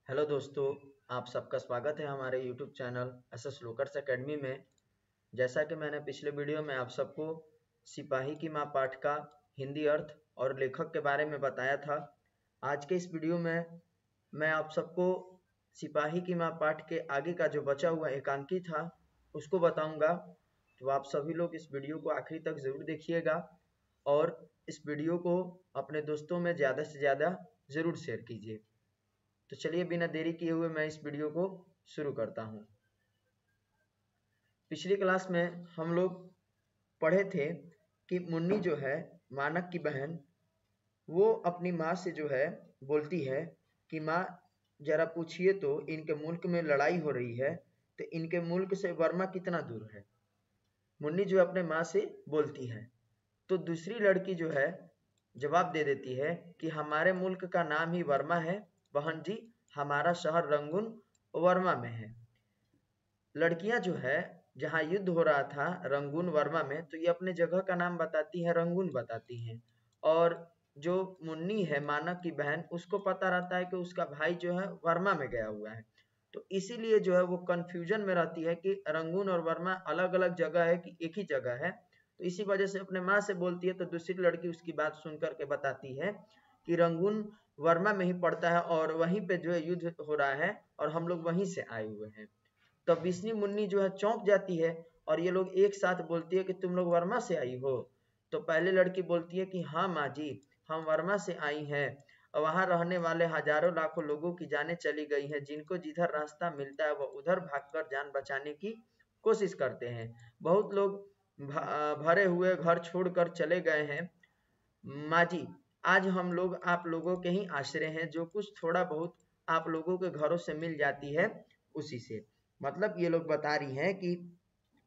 Hello दोस्तों, आप सबका स्वागत है हमारे यूट्यूब चैनल एसएस लोकर्स एकेडमी में। जैसा कि मैंने पिछले वीडियो में आप सबको सिपाही की माँ पाठ का हिंदी अर्थ और लेखक के बारे में बताया था। आज के इस वीडियो में मैं आप सबको सिपाही की माँ पाठ के आगे का जो बचा हुआ एकांकी था उसको बताऊंगा। तो आप सभी लोग इस वीडियो को आखिरी तक ज़रूर देखिएगा और इस वीडियो को अपने दोस्तों में ज़्यादा से ज़्यादा ज़रूर शेयर कीजिए। तो चलिए बिना देरी किए हुए मैं इस वीडियो को शुरू करता हूँ। पिछली क्लास में हम लोग पढ़े थे कि मुन्नी जो है मानक की बहन, वो अपनी माँ से जो है बोलती है कि माँ जरा पूछिए तो इनके मुल्क में लड़ाई हो रही है, तो इनके मुल्क से वर्मा कितना दूर है। मुन्नी जो अपने माँ से बोलती है तो दूसरी लड़की जो है जवाब दे देती है कि हमारे मुल्क का नाम ही वर्मा है बहन जी, हमारा शहर रंगून वर्मा में है। लड़कियां जो है जहाँ युद्ध हो रहा था रंगून वर्मा में, तो ये अपने जगह का नाम बताती है, रंगून बताती हैं। और जो मुन्नी है मानक की बहन, उसको पता रहता है कि उसका भाई जो है वर्मा में गया हुआ है, तो इसीलिए जो है वो कंफ्यूजन में रहती है कि रंगून और वर्मा अलग अलग जगह है कि एक ही जगह है। तो इसी वजह से अपने माँ से बोलती है, तो दूसरी लड़की उसकी बात सुन करके बताती है कि रंगून वर्मा में ही पड़ता है और वहीं पे जो है युद्ध हो रहा है और हम लोग वहीं से आए हुए हैं। तब बिस्नी मुन्नी जो है चौंक जाती है और ये लोग एक साथ बोलती है कि तुम लोग वर्मा से आई हो। तो पहले लड़की बोलती है कि हाँ माँ जी, हम वर्मा से आई हैं। वहां रहने वाले हजारों लाखों लोगों की जानें चली गई हैं, जिनको जिधर रास्ता मिलता है वह उधर भागकर जान बचाने की कोशिश करते हैं। बहुत लोग भरे हुए घर छोड़कर चले गए हैं। माँ जी, आज हम लोग आप लोगों के ही आश्रय हैं, जो कुछ थोड़ा बहुत आप लोगों के घरों से मिल जाती है उसी से। मतलब ये लोग बता रही हैं कि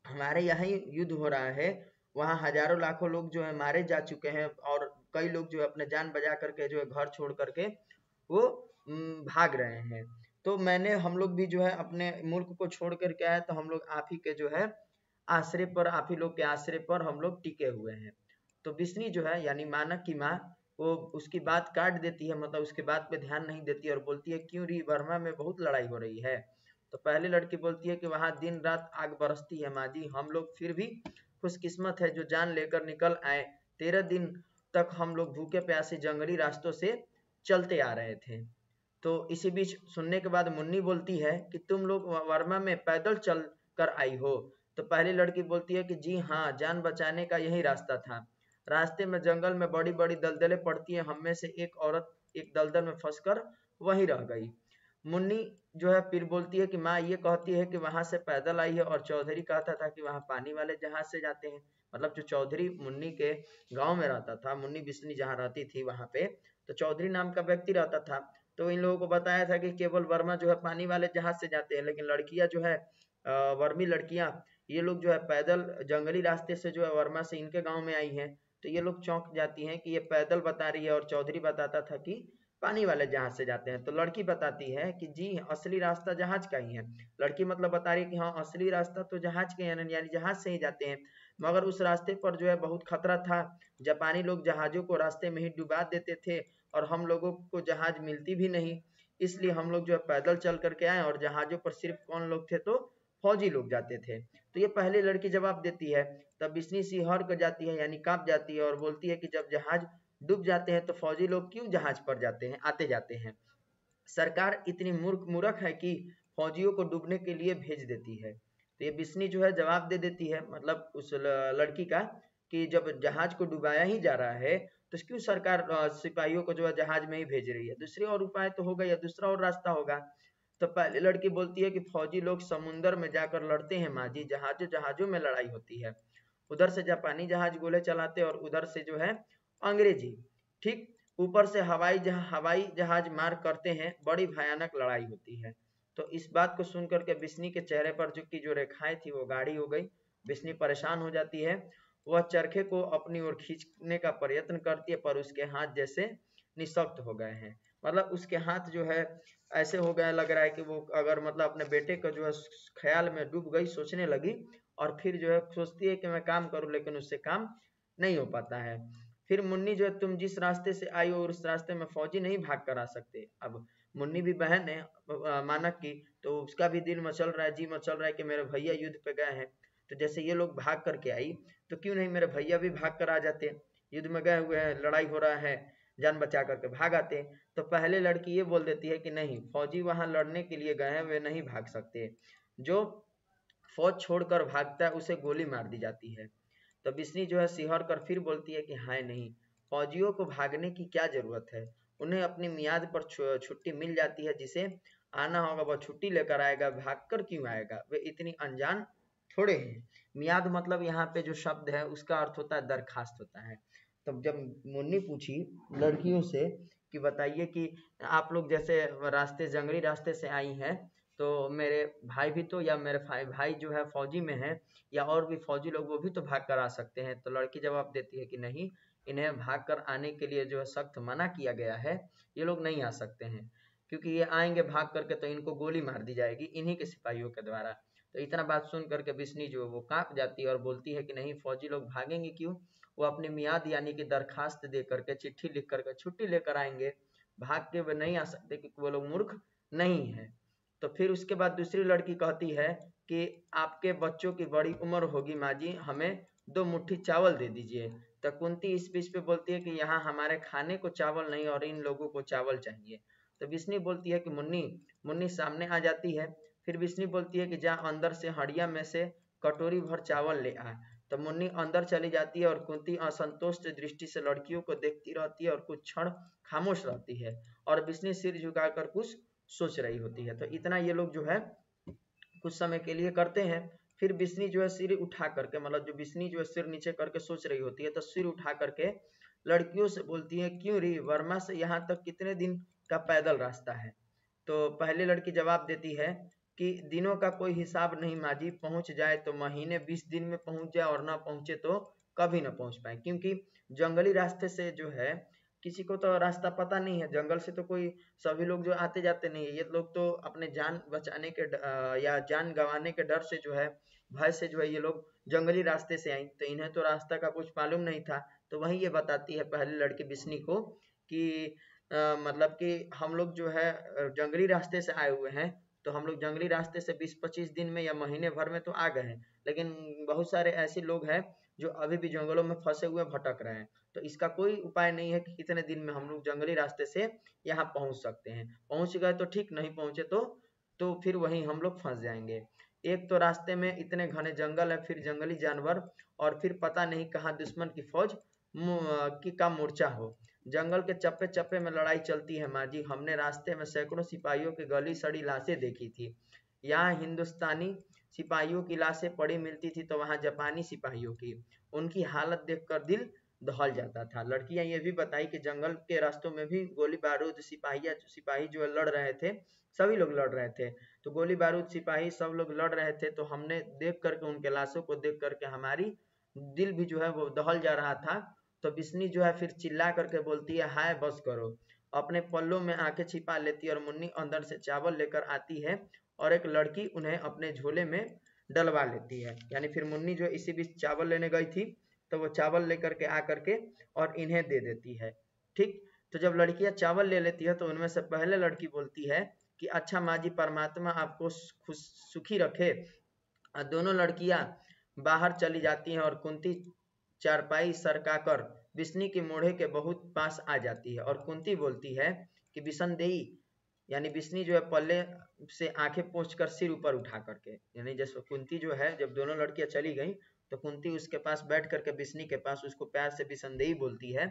हमारे यहाँ ही युद्ध हो रहा है, वहाँ हजारों लाखों लोग जो है मारे जा चुके हैं और कई लोग जो है अपने जान बचा करके जो है घर छोड़ करके वो भाग रहे हैं। तो हम लोग भी जो है अपने मुल्क को छोड़ करके आए, तो हम लोग आप ही के जो है आश्रय पर, आप ही लोग के आश्रय पर हम लोग टिके हुए हैं। तो बिस्नी जो है यानी मानक की माँ, वो उसकी बात काट देती है, मतलब उसके बात पे ध्यान नहीं देती और बोलती है क्यों री, बर्मा में बहुत लड़ाई हो रही है। तो पहली लड़की बोलती है कि वहां दिन रात आग बरसती है माँ जी, हम लोग फिर भी खुशकिस्मत है जो जान लेकर निकल आए। 13 दिन तक हम लोग भूखे प्यासे जंगली रास्तों से चलते आ रहे थे। तो इसी बीच सुनने के बाद मुन्नी बोलती है कि तुम लोग वर्मा में पैदल चल कर आई हो। तो पहली लड़की बोलती है कि जी हाँ, जान बचाने का यही रास्ता था। रास्ते में जंगल में बड़ी बड़ी दलदलें पड़ती हैं, हम में से एक औरत एक दलदल में फंसकर वहीं रह गई। मुन्नी जो है फिर बोलती है कि माँ ये कहती है कि वहां से पैदल आई है और चौधरी कहता था कि वहां पानी वाले जहाज से जाते हैं। मतलब जो चौधरी मुन्नी के गांव में रहता था, मुन्नी बिस्नी जहाँ रहती थी वहां पे, तो चौधरी नाम का व्यक्ति रहता था। तो इन लोगों को बताया था कि केवल वर्मा जो है पानी वाले जहाज से जाते हैं, लेकिन लड़कियां जो है वर्मी लड़कियां, ये लोग जो है पैदल जंगली रास्ते से जो है वर्मा से इनके गांव में आई हैं। तो ये लोग चौंक जाती हैं कि ये पैदल बता रही है और चौधरी बताता था कि पानी वाले जहाज से जाते हैं। तो लड़की बताती है कि जी असली रास्ता जहाज का ही है। लड़की मतलब बता रही है कि हाँ, असली रास्ता तो जहाज के यानी जहाज से ही जाते हैं, मगर उस रास्ते पर जो है बहुत खतरा था। जापानी लोग जहाजों को रास्ते में ही डुबा देते थे और हम लोगों को जहाज मिलती भी नहीं, इसलिए हम लोग जो है पैदल चल करके आए और जहाजों पर सिर्फ कौन लोग थे, तो फौजी लोग जाते थे। तो ये पहली लड़की जवाब देती है। तब बिस्नी सिहर कर जाती है यानी कांप जाती है और बोलती है कि जब जहाज डूब जाते हैं तो फौजी लोग क्यों जहाज पर जाते हैं, आते जाते हैं। सरकार इतनी मूर्ख है कि फौजियों को डूबने के लिए भेज देती है। तो ये बिस्नी जो है जवाब दे देती है, मतलब उस लड़की का, कि जब जहाज को डुबाया ही जा रहा है तो क्यों सरकार सिपाहियों को जो है जहाज में ही भेज रही है, दूसरे और उपाय तो होगा या दूसरा और रास्ता होगा। तो पहली लड़की बोलती है कि फौजी लोग समुंदर में जाकर लड़ते हैं माँ जी, जहाजों जहाजों में लड़ाई होती है। उधर से जापानी जहाज गोले चलाते और उधर से जो है अंग्रेजी, ठीक ऊपर से हवाई जहाज मार करते हैं, बड़ी भयानक लड़ाई होती है। तो इस बात को सुनकर के बिस्नी के चेहरे पर जो रेखाएं थी वो गाढ़ी हो गई। बिस्नी परेशान हो जाती है, वह चरखे को अपनी ओर खींचने का प्रयत्न करती है पर उसके हाथ जैसे निशक्त हो गए हैं। मतलब उसके हाथ जो है ऐसे हो गया, लग रहा है कि वो अगर मतलब अपने बेटे को जो है ख्याल में डूब गई, सोचने लगी और फिर जो है सोचती है कि मैं काम करूं, लेकिन उससे काम नहीं हो पाता है। फिर मुन्नी जो है, तुम जिस रास्ते से आई हो उस रास्ते में फौजी नहीं भाग कर आ सकते। अब मुन्नी भी बहन है मानक की, तो उसका भी दिल मचल रहा है, जी मचल रहा है कि मेरे भैया युद्ध पे गए हैं, तो जैसे ये लोग भाग करके आई तो क्यों नहीं मेरे भैया भी भाग कर आ जाते, युद्ध में गए हुए हैं, लड़ाई हो रहा है, जान बचा करके भाग आते। तो पहले लड़की ये बोल देती है कि नहीं, फौजी वहां लड़ने के लिए गए हैं, वे नहीं भाग सकते, जो फौज छोड़कर भागता है उसे गोली मार दी जाती है। तो बिस्नी जो है सिहर कर फिर बोलती है कि हाय नहीं, फौजियों को भागने की क्या जरूरत है, उन्हें अपनी मियाद पर छुट्टी मिल जाती है, जिसे आना होगा वह छुट्टी लेकर आएगा, भागकर क्यों आएगा, वे इतनी अनजान थोड़े हैं। मियाद मतलब यहाँ पे जो शब्द है उसका अर्थ होता है दरखास्त होता है। तब जब मुन्नी पूछी लड़कियों से कि बताइए कि आप लोग जैसे रास्ते जंगली रास्ते से आई हैं, तो मेरे भाई भी तो, या मेरे भाई जो है फौजी में है, या और भी फौजी लोग वो भी तो भाग कर आ सकते हैं। तो लड़की जवाब देती है कि नहीं, इन्हें भाग कर आने के लिए जो है सख्त मना किया गया है, ये लोग नहीं आ सकते हैं, क्योंकि ये आएंगे भाग करके तो इनको गोली मार दी जाएगी इन्हीं के सिपाहियों के द्वारा। तो इतना बात सुन करके बिस्नी जो है वो कांप जाती है और बोलती है कि नहीं, फौजी लोग भागेंगे क्यों, वो अपनी मियाद यानी कि दरखास्त दे करके, चिट्ठी लिख करके छुट्टी लेकर आएंगे, भाग के वे नहीं आ सकते क्योंकि वो लोग मूर्ख नहीं है। तो फिर उसके बाद दूसरी लड़की कहती है कि आपके बच्चों की बड़ी उम्र होगी माँ जी, हमें 2 मुट्ठी चावल दे दीजिए। तो कुंती इस बीच पे बोलती है कि यहाँ हमारे खाने को चावल नहीं और इन लोगों को चावल चाहिए। तो बिस्नी बोलती है कि मुन्नी, मुन्नी सामने आ जाती है। फिर बिस्नी बोलती है कि जा अंदर से हड़िया में से कटोरी भर चावल ले आ। तो मुन्नी अंदर चली जाती है और कुंती असंतुष्ट दृष्टि से लड़कियों को देखती रहती है और कुछ क्षण खामोश रहती है, और बिस्नी सिर झुकाकर कुछ सोच रही होती है। तो इतना ये लोग जो है कुछ समय के लिए करते हैं। फिर बिस्नी जो है सिर उठा करके, मतलब जो बिस्नी जो है सिर नीचे करके सोच रही होती है, तो सिर उठा करके लड़कियों से बोलती है, क्यों री, वर्मा से यहाँ तक कितने दिन का पैदल रास्ता है। तो पहली लड़की जवाब देती है कि दिनों का कोई हिसाब नहीं माँ जी, पहुंच जाए तो महीने 20 दिन में पहुंच जाए और ना पहुंचे तो कभी ना पहुंच पाए, क्योंकि जंगली रास्ते से जो है किसी को तो रास्ता पता नहीं है, जंगल से तो कोई, सभी लोग जो आते जाते नहीं है, ये लोग तो अपने जान बचाने के या जान गंवाने के डर से जो है, भय से जो है ये लोग जंगली रास्ते से आई, तो इन्हें तो रास्ता का कुछ मालूम नहीं था। तो वही ये बताती है पहली लड़की बिस्नी को कि मतलब कि हम लोग जो है जंगली रास्ते से आए हुए हैं, तो हम लोग जंगली रास्ते से 20-25 दिन में या महीने भर में तो आ गए हैं, लेकिन बहुत सारे ऐसे लोग हैं जो अभी भी जंगलों में फंसे हुए भटक रहे हैं, तो इसका कोई उपाय नहीं है कि कितने दिन में हम लोग जंगली रास्ते से यहाँ पहुँच सकते हैं, पहुँच गए तो ठीक, नहीं पहुँचे तो फिर वहीं हम लोग फंस जाएंगे। एक तो रास्ते में इतने घने जंगल है, फिर जंगली जानवर, और फिर पता नहीं कहाँ दुश्मन की फौज की का मोर्चा हो, जंगल के चप्पे चप्पे में लड़ाई चलती है माँ जी, हमने रास्ते में सैकड़ों सिपाहियों की गली सड़ी लाशें देखी थी, यहाँ हिंदुस्तानी सिपाहियों की लाशें पड़ी मिलती थी तो वहाँ जापानी सिपाहियों की, उनकी हालत देखकर दिल दहल जाता था। लड़कियां ये भी बताई कि जंगल के रास्तों में भी गोली बारूद सिपाही जो लड़ रहे थे, सभी लोग लड़ रहे थे, तो गोली बारूद सिपाही सब लोग लड़ रहे थे, तो हमने देख करके, उनके लाशों को देख करके हमारी दिल भी जो है वो दहल जा रहा था। तो बिस्नी जो है फिर चिल्ला करके बोलती है, हाय बस करो, अपने पल्लों में आंखें छिपा लेती है और मुन्नी अंदर से चावल लेकर आती है और एक लड़की उन्हें अपने झोले में डलवा लेती है। यानी फिर मुन्नी जो इसी बीच चावल लेने गई थी, तो वो चावल लेकर के आ करके और इन्हें दे देती है। ठीक, तो जब लड़कियां चावल ले लेती है तो उनमें से पहले लड़की बोलती है कि अच्छा माँ जी, परमात्मा आपको खुश सुखी रखे। दोनों लड़कियां बाहर चली जाती हैं और कुंती चारपाई सरकाकर बिस्नी के मोढ़े के बहुत पास आ जाती है और कुंती बोलती है कि बिसनदेई, यानी बिस्नी जो है पल्ले से आंखें पोंछ कर सिर ऊपर उठा करके, यानी जैसे कुंती जो है जब दोनों लड़कियां चली गई तो कुंती उसके पास बैठ करके बिस्नी के पास उसको प्यार से बिसनदेई बोलती है।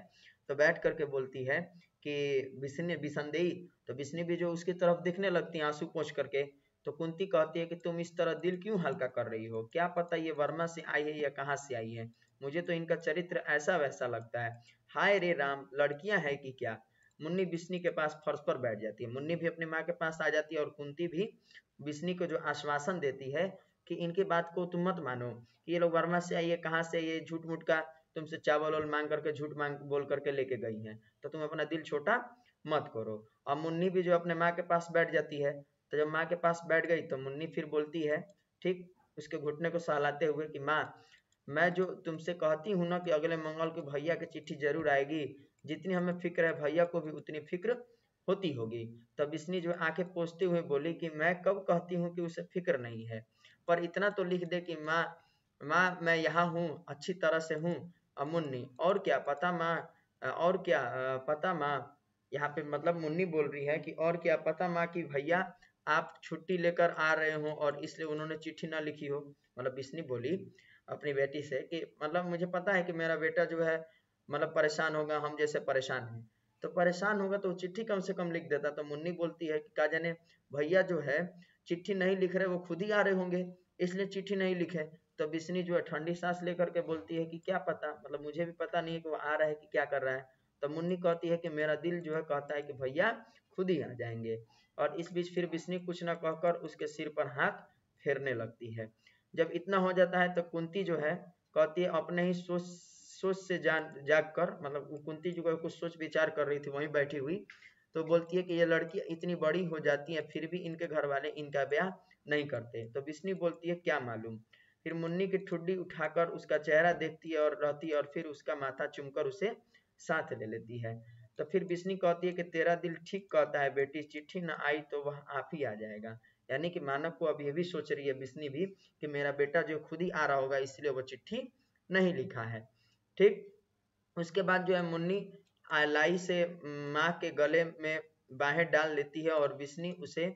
तो बैठ करके बोलती है कि बिस्नी बिसनदेई, तो बिस्नी भी जो उसकी तरफ दिखने लगती है आंसू पोंछ करके। तो कुंती कहती है कि तुम इस तरह दिल क्यों हल्का कर रही हो, क्या पता ये वर्मा से आई है या कहाँ से आई है, मुझे तो इनका चरित्र ऐसा वैसा लगता है। हाय रे राम, लड़कियां है कि क्या। मुन्नी बिस्नी के पास फर्श पर बैठ जाती है, मुन्नी भी अपनी माँ के पास आ जाती है और कुंती भी बिस्नी को जो आश्वासन देती है कि इनकी बात को तुम मत मानो, कि ये लोग वर्मा से आई है, कहाँ से, ये झूठ मूठ का तुमसे चावल वावल मांग करके, झूठ मांग बोल करके लेके गई हैं, तो तुम अपना दिल छोटा मत करो। और मुन्नी भी जो अपने माँ के पास बैठ जाती है। तो जब माँ के पास बैठ गई तो मुन्नी फिर बोलती है, ठीक, उसके घुटने को सहलाते हुए कि माँ, मैं जो तुमसे कहती हूँ ना कि अगले मंगल को भैया की चिट्ठी जरूर आएगी, जितनी हमें फिक्र है भैया को भी उतनी फिक्र होती होगी। तब बिस्नी जो आंखें पोंछते हुए बोली कि मैं कब कहती हूँ कि उसे फिक्र नहीं है, पर इतना तो लिख दे कि माँ, माँ मैं यहाँ हूँ, अच्छी तरह से हूँ। मुन्नी, और क्या पता माँ, और क्या पता माँ। यहाँ पे मतलब मुन्नी बोल रही है कि और क्या पता माँ कि भैया आप छुट्टी लेकर आ रहे हो और इसलिए उन्होंने चिट्ठी ना लिखी हो। मतलब बिस्नी बोली अपनी बेटी से कि मतलब मुझे पता है कि मेरा बेटा जो है मतलब परेशान होगा, हम जैसे परेशान हैं, तो परेशान होगा तो चिट्ठी कम से कम लिख देता। तो मुन्नी बोलती है कि का जाने भैया जो है चिट्ठी नहीं लिख रहे, वो खुद ही आ रहे होंगे, इसलिए चिट्ठी नहीं लिखे। तो बिस्नी जो है ठंडी सांस लेकर के बोलती है कि क्या पता, मतलब मुझे भी पता नहीं है कि वो आ रहा है कि क्या कर रहा है। तो मुन्नी कहती है कि मेरा दिल जो है कहता है कि भैया खुद ही आ जाएंगे। और इस बीच फिर बिस्नी कुछ न कहकर उसके सिर पर हाथ फेरने लगती है। जब इतना हो जाता है तो कुंती जो है कहती है अपने ही सोच सोच से जाग कर, मतलब कुंती जो है कुछ सोच विचार कर रही थी वहीं बैठी हुई, तो बोलती है कि ये लड़की इतनी बड़ी हो जाती है फिर भी इनके घर वाले इनका ब्याह नहीं करते। तो बिस्नी बोलती है क्या मालूम। फिर मुन्नी की ठुड्डी उठाकर उसका चेहरा देखती है और रहती है और फिर उसका माथा चूमकर उसे साथ ले लेती है। तो फिर बिस्नी कहती है कि तेरा दिल ठीक कहता है बेटी, चिट्ठी न आई तो वह आप ही आ जाएगा। यानी कि मानव को अब ये भी सोच रही है बिस्नी भी कि मेरा बेटा जो खुद ही आ रहा होगा इसलिए वो चिट्ठी नहीं लिखा है। ठीक, उसके बाद जो है मुन्नी लाई से माँ के गले में बाहें डाल लेती है और बिस्नी उसे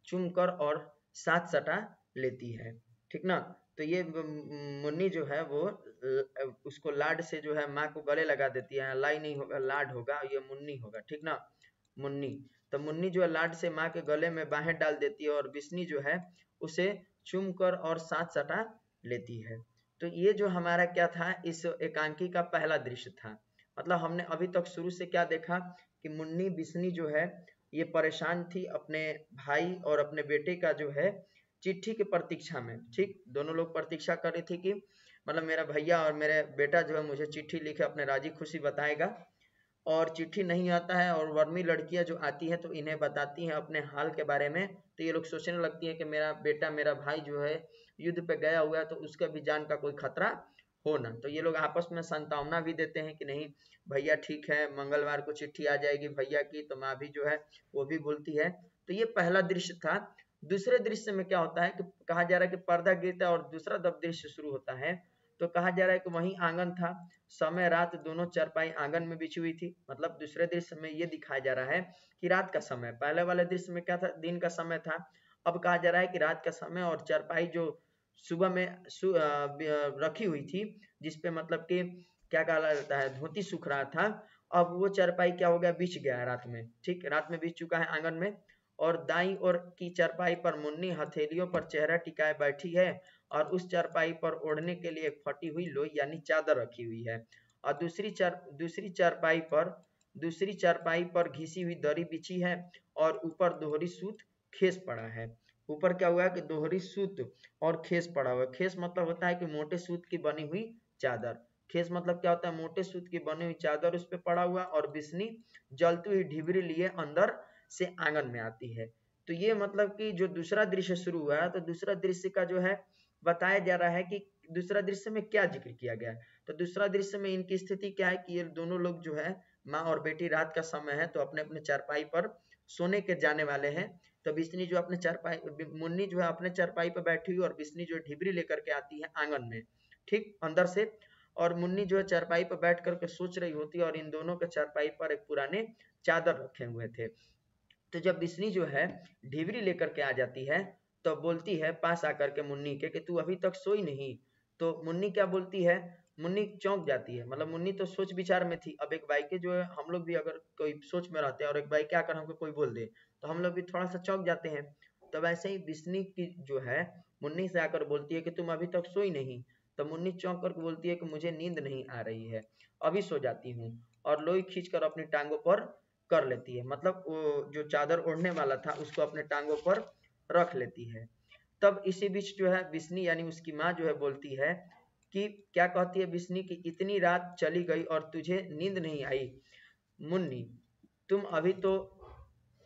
चूमकर और साथ सटा लेती है। ठीक ना। तो ये मुन्नी जो है वो उसको लाड से जो है माँ को गले लगा देती है। लाई नहीं होगा, लाड होगा, ये मुन्नी होगा। ठीक ना, मुन्नी। तो मुन्नी जो है लाड से माँ के गले में बाहें डाल देती है और बिस्नी जो है उसे चूम कर और साथ सटा लेती है। तो ये जो हमारा क्या था, इस एकांकी का पहला दृश्य था। मतलब हमने अभी तक शुरू से क्या देखा कि मुन्नी बिस्नी जो है ये परेशान थी अपने भाई और अपने बेटे का जो है चिट्ठी की प्रतीक्षा में। ठीक, दोनों लोग प्रतीक्षा कर रही थी कि मतलब मेरा भैया और मेरे बेटा जो है मुझे चिट्ठी लिखे अपने राजी खुशी बताएगा, और चिट्ठी नहीं आता है और वर्मी लड़कियां जो आती हैं तो इन्हें बताती हैं अपने हाल के बारे में। तो ये लोग सोचने लगती हैं कि मेरा बेटा, मेरा भाई जो है युद्ध पे गया हुआ है तो उसका भी जान का कोई खतरा हो ना। तो ये लोग आपस में सांत्वना भी देते हैं कि नहीं भैया ठीक है, मंगलवार को चिट्ठी आ जाएगी भैया की। तो माँ भी जो है वो भी बोलती है। तो ये पहला दृश्य था। दूसरे दृश्य में क्या होता है कि कहा जा रहा है कि पर्दा गिरता है और दूसरा जब दृश्य शुरू होता है तो कहा जा रहा है कि वही आंगन था, समय रात दोनों चारपाई आंगन में बिछी हुई थी। मतलब दूसरे दृश्य में ये दिखाया जा रहा है कि रात का समय, पहले वाले दृश्य में क्या था, दिन का समय था। अब कहा जा रहा है कि रात का समय और चारपाई जो सुबह में रखी हुई थी, जिसपे मतलब कि क्या कहा जाता है धोती सूख रहा था, अब वो चारपाई क्या हो गया, बिछ गया है रात में। ठीक, रात में बिछ चुका है आंगन में। और दाई और की चारपाई पर मुन्नी हथेलियों पर चेहरा टिकाए बैठी है और उस चारपाई पर ओढ़ने के लिए एक फटी हुई लोई यानी चादर रखी हुई है। और दूसरी चारपाई पर घिसी हुई दरी बिछी है और ऊपर दोहरी सूत खेस पड़ा है। ऊपर क्या हुआ है कि दोहरी सूत और खेस पड़ा हुआ है। खेस मतलब होता है कि मोटे सूत की बनी हुई चादर। खेस मतलब क्या होता है, मोटे सूत की बनी हुई चादर उस पर पड़ा हुआ। और बिस्नी जलती हुई ढिबरी लिए अंदर से आंगन में आती है। तो ये मतलब कि जो दूसरा दृश्य शुरू हुआ है, तो दूसरा दृश्य का जो है बताया जा रहा है कि दूसरा दृश्य में क्या जिक्र किया गया है। तो दूसरा दृश्य में इनकी स्थिति क्या है कि ये दोनों लोग जो है माँ और बेटी, रात का समय है तो अपने अपने चारपाई पर सोने के जाने वाले हैं। तो बिस्नी जो अपने चारपाई, मुन्नी जो है अपने चारपाई पर बैठी हुई और बिस्नी जो ढिबरी लेकर के आती है आंगन में, ठीक अंदर से। और मुन्नी जो है चारपाई पर बैठ करके सोच रही होती है और इन दोनों के चारपाई पर एक पुराने चादर रखे हुए थे। तो जब बिस्नी जो है ढिबरी लेकर के आ जाती है तो बोलती है पास आकर के मुन्नी के कि तू अभी तक सोई नहीं। तो मुन्नी क्या बोलती है, मुन्नी चौंक जाती है। मतलब मुन्नी तो सोच विचार में थी। अब एक भाई के जो है हम लोग भी अगर कोई सोच में रहते हैं और एक भाई क्या आकर हमको कोई बोल दे तो हम लोग भी थोड़ा सा चौंक जाते हैं। तो वैसे ही बिस्नी की जो है मुन्नी से आकर बोलती है कि तुम अभी तक सोई नहीं। तो मुन्नी चौंक कर बोलती है कि मुझे नींद नहीं आ रही है, अभी सो जाती हूँ। और लोई खींच कर अपनी टांगों पर कर लेती है। मतलब वो जो चादर ओढ़ने वाला था उसको अपने टांगों पर रख लेती है। तब इसी बीच जो है बिस्नी यानी उसकी माँ जो है बोलती है कि क्या कहती है बिस्नी की, इतनी रात चली गई और तुझे नींद नहीं आई मुन्नी, तुम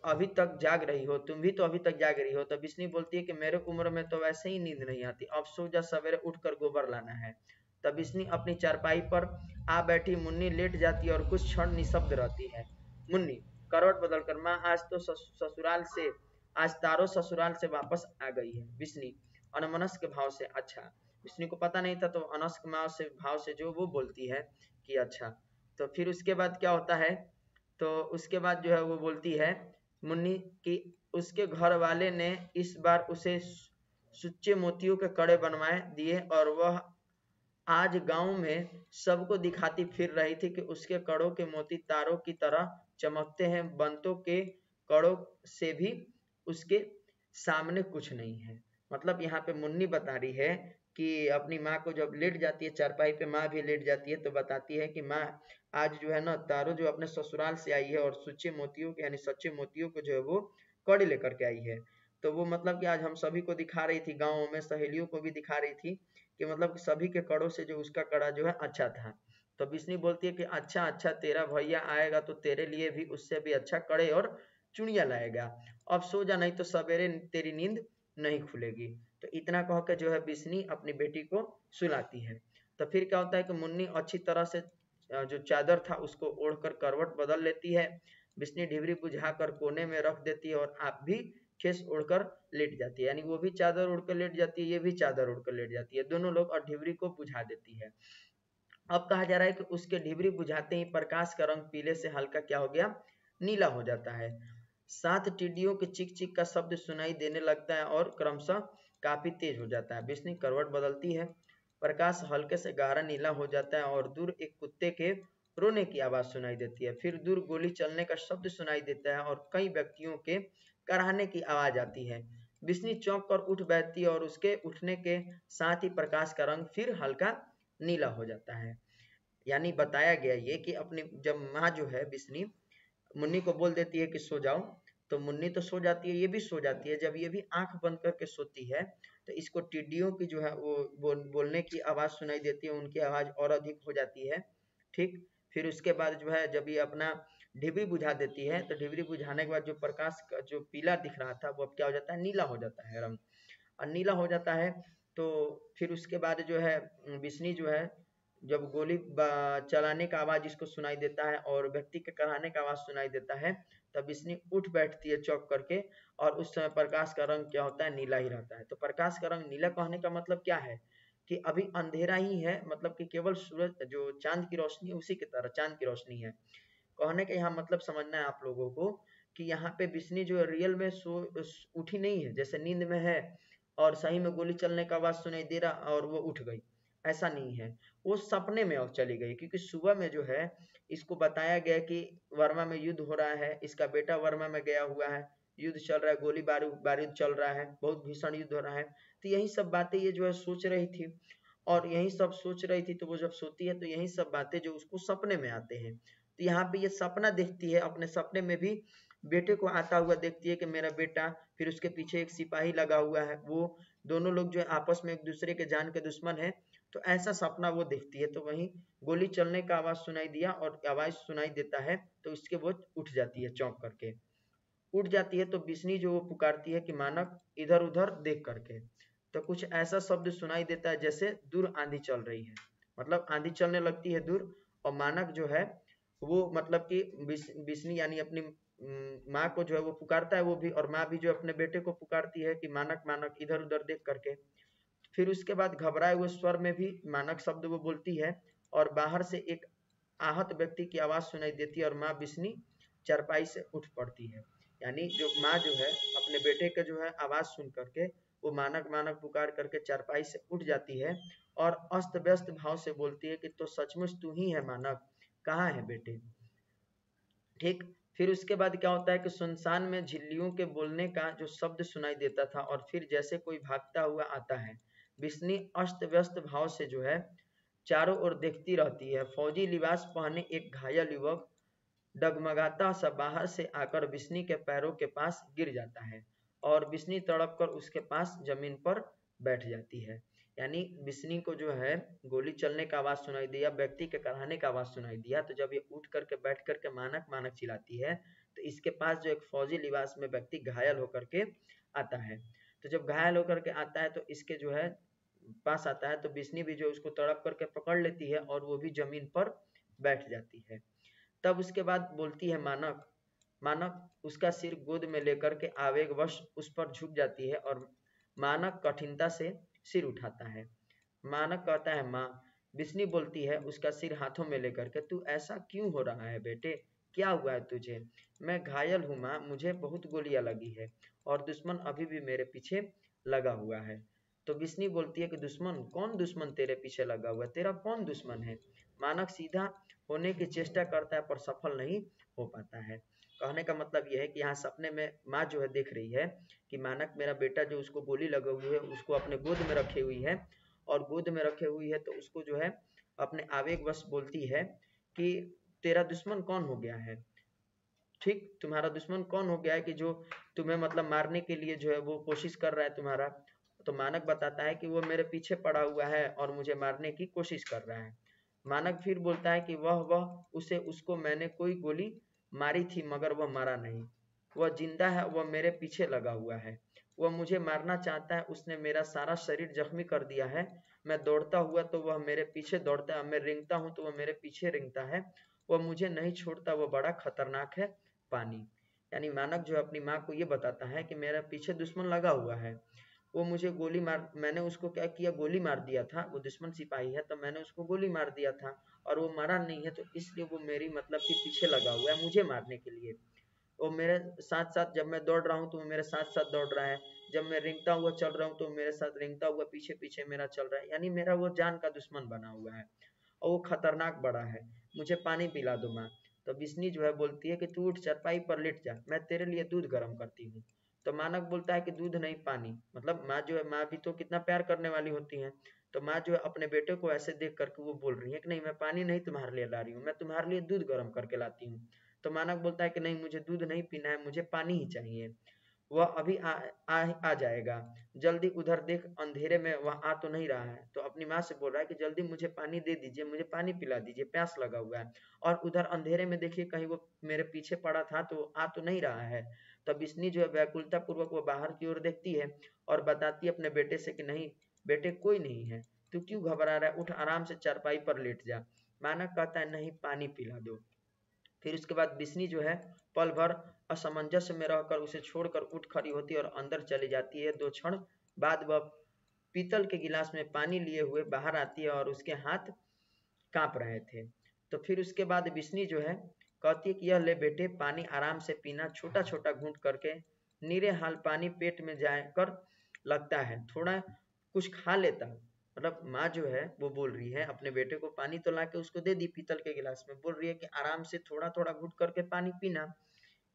अभी तक जाग रही हो, तुम भी तो अभी तक जाग रही हो। तो बिस्नी बोलती है कि मेरे उम्र में तो वैसे ही नींद नहीं आती, अब सो जा, सवेरे उठकर गोबर लाना है। तब बिस्नी अपनी चारपाई पर आ बैठी, मुन्नी लेट जाती है और कुछ क्षण निशब्द रहती है। मुन्नी करवट बदलकर, माँ आज तो ससुराल से, आज तारो ससुराल से वापस आ गई है। बिस्नी अनमनस्क भाव से, अच्छा। बिस्नी को पता नहीं था, तो अनस्क भाव से जो वो बोलती है कि अच्छा। तो फिर उसके बाद क्या होता है, तो उसके बाद जो है वो बोलती है मुन्नी कि उसके घर वाले ने इस बार उसे सुच्चे मोतियों के कड़े बनवाए दिए और वह आज गांव में सबको दिखाती फिर रही थी कि उसके कड़ों के मोती तारों की तरह चमकते हैं, बंतों के कड़ों से भी उसके सामने कुछ नहीं है। मतलब यहाँ पे मुन्नी बता रही है कि अपनी माँ को जब लेट जाती है चारपाई पे, माँ भी लेट जाती है, तो बताती है कि माँ आज जो है ना तारो जो अपने ससुराल से आई है और सच्चे मोतियों के यानी सच्चे मोतियों को जो है वो कड़े लेकर के आई है। तो वो मतलब कि आज हम सभी को दिखा रही थी, गाँव में सहेलियों को भी दिखा रही थी कि मतलब सभी के कड़ों से जो उसका कड़ा जो है अच्छा था। तो बिस्नी बोलती है कि अच्छा अच्छा, तेरा भैया आएगा तो तेरे लिए भी उससे भी अच्छा कड़े और चुड़िया लाएगा। अब सो जा, नहीं तो सवेरे तेरी नींद नहीं खुलेगी। तो इतना कह के जो है बिस्नी अपनी बेटी को सुलाती है। तो फिर क्या होता है कि मुन्नी अच्छी तरह से जो चादर था उसको ओढ़कर करवट बदल लेती है। बिस्नी ढिबरी बुझाकर कोने में रख देती है और आप भी खेस उड़कर लेट जाती है, यानी वो भी चादर उड़कर लेट जाती है, ये भी चादर उड़कर लेट जाती है, दोनों लोग, और ढिबरी को बुझा देती है। अब कहा जा रहा है कि उसके ढिबरी बुझाते ही प्रकाश का रंग पीले से हल्का क्या हो गया, नीला हो जाता है। साथ टिड्डियों के चिक चिक का शब्द सुनाई देने लगता है और क्रमशः काफी तेज हो जाता है। बिस्नी करवट बदलती है, प्रकाश हल्के से गाढ़ा नीला हो जाता है और दूर एक कुत्ते के रोने की आवाज सुनाई देती है। फिर दूर गोली चलने का शब्द सुनाई देता है और कई व्यक्तियों के कराहने की आवाज आती है। बिस्नी चौंक कर उठ बैठती है और उसके उठने के साथ ही प्रकाश का रंग फिर हल्का नीला हो जाता है। यानी बताया गया ये कि अपनी जब माँ जो है बिस्नी मुन्नी को बोल देती है कि सो जाओ, तो मुन्नी तो सो जाती है, ये भी सो जाती है। जब ये भी आंख बंद करके सोती है तो इसको टिड्डियों की जो है वो बोलने की आवाज सुनाई देती है, उनकी आवाज और अधिक हो जाती है। ठीक, फिर उसके बाद जो है जब ये अपना ढिबरी बुझा देती है, तो ढिबरी बुझाने के बाद जो प्रकाश का जो पीला दिख रहा था वो अब क्या हो जाता है, नीला हो जाता है रंग, और नीला हो जाता है। तो फिर उसके बाद जो है बिस्नी जो है जब गोली चलाने का आवाज इसको सुनाई देता है और व्यक्ति के कराने का आवाज सुनाई देता है, तब बिस्नी उठ बैठती है चौक करके, और उस समय प्रकाश का रंग क्या होता है, नीला ही रहता है। तो प्रकाश का रंग नीला कहने का मतलब क्या है कि अभी अंधेरा ही है, मतलब कि केवल सूरज जो चांद की रोशनी है उसी की तरह चांद की रोशनी है। कहने का यहाँ मतलब समझना है आप लोगों को कि यहाँ पे बिस्नी जो है रियल में उठी नहीं है, जैसे नींद में है और सही में गोली चलने का आवाज सुनाई दे रहा और वो उठ गई, ऐसा नहीं है। वो सपने में अब चली गई, क्योंकि सुबह में जो है इसको बताया गया कि वर्मा में युद्ध हो रहा है, इसका बेटा वर्मा में गया हुआ है, युद्ध चल रहा है, गोली बारूद चल रहा है, बहुत भीषण युद्ध हो रहा है। तो यही सब बातें ये जो है सोच रही थी, और यही सब सोच रही थी, तो वो जब सोती है तो यही सब बातें जो उसको सपने में आते हैं। तो यहाँ पे ये सपना देखती है, अपने सपने में भी बेटे को आता हुआ देखती है कि मेरा बेटा, फिर उसके पीछे एक सिपाही लगा हुआ है, वो दोनों लोग जो है आपस में एक दूसरे के जान के दुश्मन है। तो ऐसा सपना वो देखती है। तो वहीं गोली चलने का आवाज सुनाई दिया और आवाज सुनाई देता है, तो इसके वो उठ जाती है, चौंक करके उठ जाती है। तो बिस्नी जो वो पुकारती है कि मानक, इधर उधर देख करके, तो कुछ ऐसा शब्द सुनाई देता है जैसे दूर आंधी चल रही है, मतलब आंधी चलने लगती है दूर। और मानक जो है वो मतलब कि बिस्नी यानी अपनी माँ को जो है वो पुकारता है, वो भी, और माँ भी जो अपने बेटे को पुकारती है कि मानक मानक, इधर उधर देख करके। फिर उसके बाद घबराए हुए स्वर में भी मानक शब्द वो बोलती है, और बाहर से एक आहत व्यक्ति की आवाज सुनाई देती है और माँ बिस्नी चारपाई से उठ पड़ती है। यानी जो माँ जो है अपने बेटे का जो है आवाज सुन करके वो मानक मानक पुकार करके चारपाई से उठ जाती है और अस्त व्यस्त भाव से बोलती है कि तो सचमुच तू ही है मानक, कहाँ है बेटे। ठीक, फिर उसके बाद क्या होता है कि सुनसान में झिल्लियों के बोलने का जो शब्द सुनाई देता था, और फिर जैसे कोई भागता हुआ आता है। बिस्नी अस्त व्यस्त भाव से जो है चारों ओर देखती रहती है। फौजी लिबास पहने एक घायल युवक डगमगाता सा बाहर से आकर बिस्नी के पैरों के पास गिर जाता है, और बिस्नी तड़प कर उसके पास जमीन पर बैठ जाती है। यानी बिस्नी को जो है गोली चलने का आवाज सुनाई दिया, व्यक्ति के कराहने का आवाज सुनाई दिया, तो जब ये उठ करके बैठ करके मानक मानक चिल्लाती है, तो इसके पास जो एक फौजी लिबास में व्यक्ति घायल होकर के आता है। तो जब घायल होकर के आता है तो इसके जो है पास आता है तो बिस्नी भी जो उसको तड़प करके पकड़ लेती है और वो भी जमीन पर बैठ जाती है। तब उसके बाद बोलती है मानक। मानक उसका सिर गोद में लेकर के आवेगवश उस पर झुक जाती है और मानक कठिनता से सिर उठाता है। मानक कहता है माँ। बिस्नी बोलती है उसका सिर हाथों में लेकर के, तू ऐसा क्यों हो रहा है बेटे, क्या हुआ है तुझे? मैं घायल हूँ माँ, मुझे बहुत गोलियां लगी है और दुश्मन अभी भी मेरे पीछे लगा हुआ है। तो बिस्नी बोलती है कि दुश्मन? कौन दुश्मन तेरे पीछे लगा हुआ है? तेरा कौन दुश्मन है? मानक सीधा होने की चेष्टा करता है पर सफल नहीं हो पाता है। कहने का मतलब यह है कि यहाँ सपने में माँ जो है देख रही है कि मानक मेरा बेटा जो उसको गोली लगी हुई है उसको अपने गोद में रखी हुई है और गोद में रखे हुई है तो उसको जो है अपने आवेगवश बोलती है कि तेरा दुश्मन कौन हो गया है? ठीक, तुम्हारा दुश्मन कौन हो गया है कि जो तुम्हें मतलब मारने के लिए जो है वो कोशिश कर रहा है तुम्हारा? तो मानक बताता है कि वो मेरे पीछे पड़ा हुआ है और मुझे मारने की कोशिश कर रहा है। मानक फिर बोलता है कि वह उसे उसको मैंने कोई गोली मारी थी मगर वह मरा नहीं। वह जिंदा है, वह मेरे पीछे लगा हुआ है। वह मुझे मारना चाहता है, उसने मेरा सारा शरीर जख्मी कर दिया है। मैं दौड़ता हुआ तो वह मेरे पीछे दौड़ता है, मैं रेंगता हूँ तो वह मेरे पीछे रेंगता है। वह मुझे नहीं छोड़ता, वह बड़ा खतरनाक है पानी। यानी मानक जो अपनी माँ को ये बताता है कि मेरा पीछे दुश्मन लगा हुआ है, वो मुझे गोली मार, मैंने उसको क्या किया, गोली मार दिया था। वो दुश्मन सिपाही है तो मैंने उसको गोली मार दिया था और वो मरा नहीं है, तो इसलिए वो मेरी मतलब कि पीछे लगा हुआ है मुझे मारने के लिए। वो मेरे साथ साथ जब मैं दौड़ रहा हूँ तो वो मेरे साथ साथ दौड़ रहा है, जब मैं रेंगता हुआ चल रहा हूँ तो मेरे साथ रेंगता हुआ पीछे पीछे मेरा चल रहा है। यानी मेरा वो जान का दुश्मन बना हुआ है और वो खतरनाक बड़ा है। मुझे पानी पिला दो माँ। तो बिस्नी जो है बोलती है कि तू उठ, चरपाई पर लेट जा, मैं तेरे लिए दूध गर्म करती हूँ। तो मानक बोलता है कि दूध नहीं, पानी। मतलब माँ जो है, माँ भी तो कितना प्यार करने वाली होती है। तो माँ जो है अपने बेटे को ऐसे देख करके वो बोल रही है कि नहीं, मैं पानी नहीं तुम्हारे लिए ला रही हूँ, मैं तुम्हारे लिए दूध गर्म करके लाती हूँ। तो मानक बोलता है कि नहीं, मुझे दूध नहीं पीना है, मुझे पानी ही चाहिए। वह अभी आ जाएगा, जल्दी उधर देख, अंधेरे में वह आ तो नहीं रहा है। तो अपनी माँ से बोल रहा है कि जल्दी मुझे पानी दे दीजिए, मुझे पानी पिला दीजिए, प्यास लगा हुआ है। और उधर अंधेरे में देखिए कहीं वो मेरे पीछे पड़ा था तो आ तो नहीं रहा है। तब बिस्नी जो है व्याकुलता पूर्वक वो बाहर की ओर देखती है और बताती है अपने बेटे से कि नहीं बेटे, कोई नहीं है, तू क्यों घबरा रहा है, उठ आराम से चारपाई पर लेट जा। मानक कहता है नहीं, पानी पिला दो। फिर उसके बाद बिस्नी जो है पल भर असमंजस में रहकर उसे छोड़कर उठ खड़ी होती है और अंदर चली जाती है। 2 क्षण बाद वह पीतल के गिलास में पानी लिए हुए बाहर आती है और उसके हाथ कांप रहे थे। तो फिर उसके बाद बिस्नी जो है कहती है कि यह ले बेटे, पानी आराम से पीना, छोटा छोटा घूंट करके। नीरे हाल पानी पेट में जाकर लगता है, थोड़ा कुछ खा लेता। मतलब माँ जो है वो बोल रही है अपने बेटे को, पानी तो ला के उसको दे दी पीतल के गिलास में, बोल रही है कि आराम से थोड़ा थोड़ा घूट करके पानी पीना,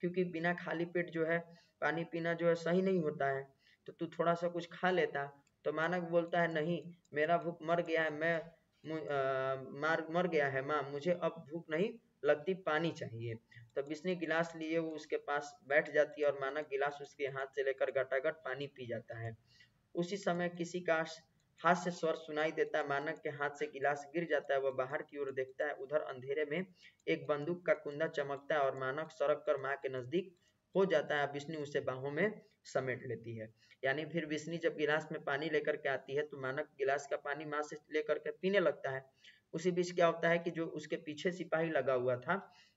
क्योंकि बिना खाली पेट जो है पानी पीना जो है सही नहीं होता है, तो तू थोड़ा सा कुछ खा लेता। तो मानक बोलता है नहीं, मेरा भूख मर गया है, मैं मर गया है माँ, मुझे अब भूख नहीं लगती, पानी चाहिए। तो बिस्नी गिलास लिए वो उसके पास बैठ जाती है और मानक गिलास उसके हाथ से लेकर गटागट पानी पी जाता है। उसी समय किसी का हाथ से स्वर सुनाई देता है, मानक के हाथ से गिलास गिर जाता है। वह बाहर की ओर देखता है, उधर अंधेरे में एक बंदूक का कुंदा चमकता है और मानक सड़क कर माँ के नजदीक हो जाता है। बिस्नी उसे बाहों में समेट लेती है। यानी फिर बिस्नी जब गिलास में पानी लेकर के आती है तो मानक गिलास का पानी माँ से लेकर के पीने लगता है। उसी बीच क्या होता है कि जो उसके पीछे सिपाही लगा हुआ था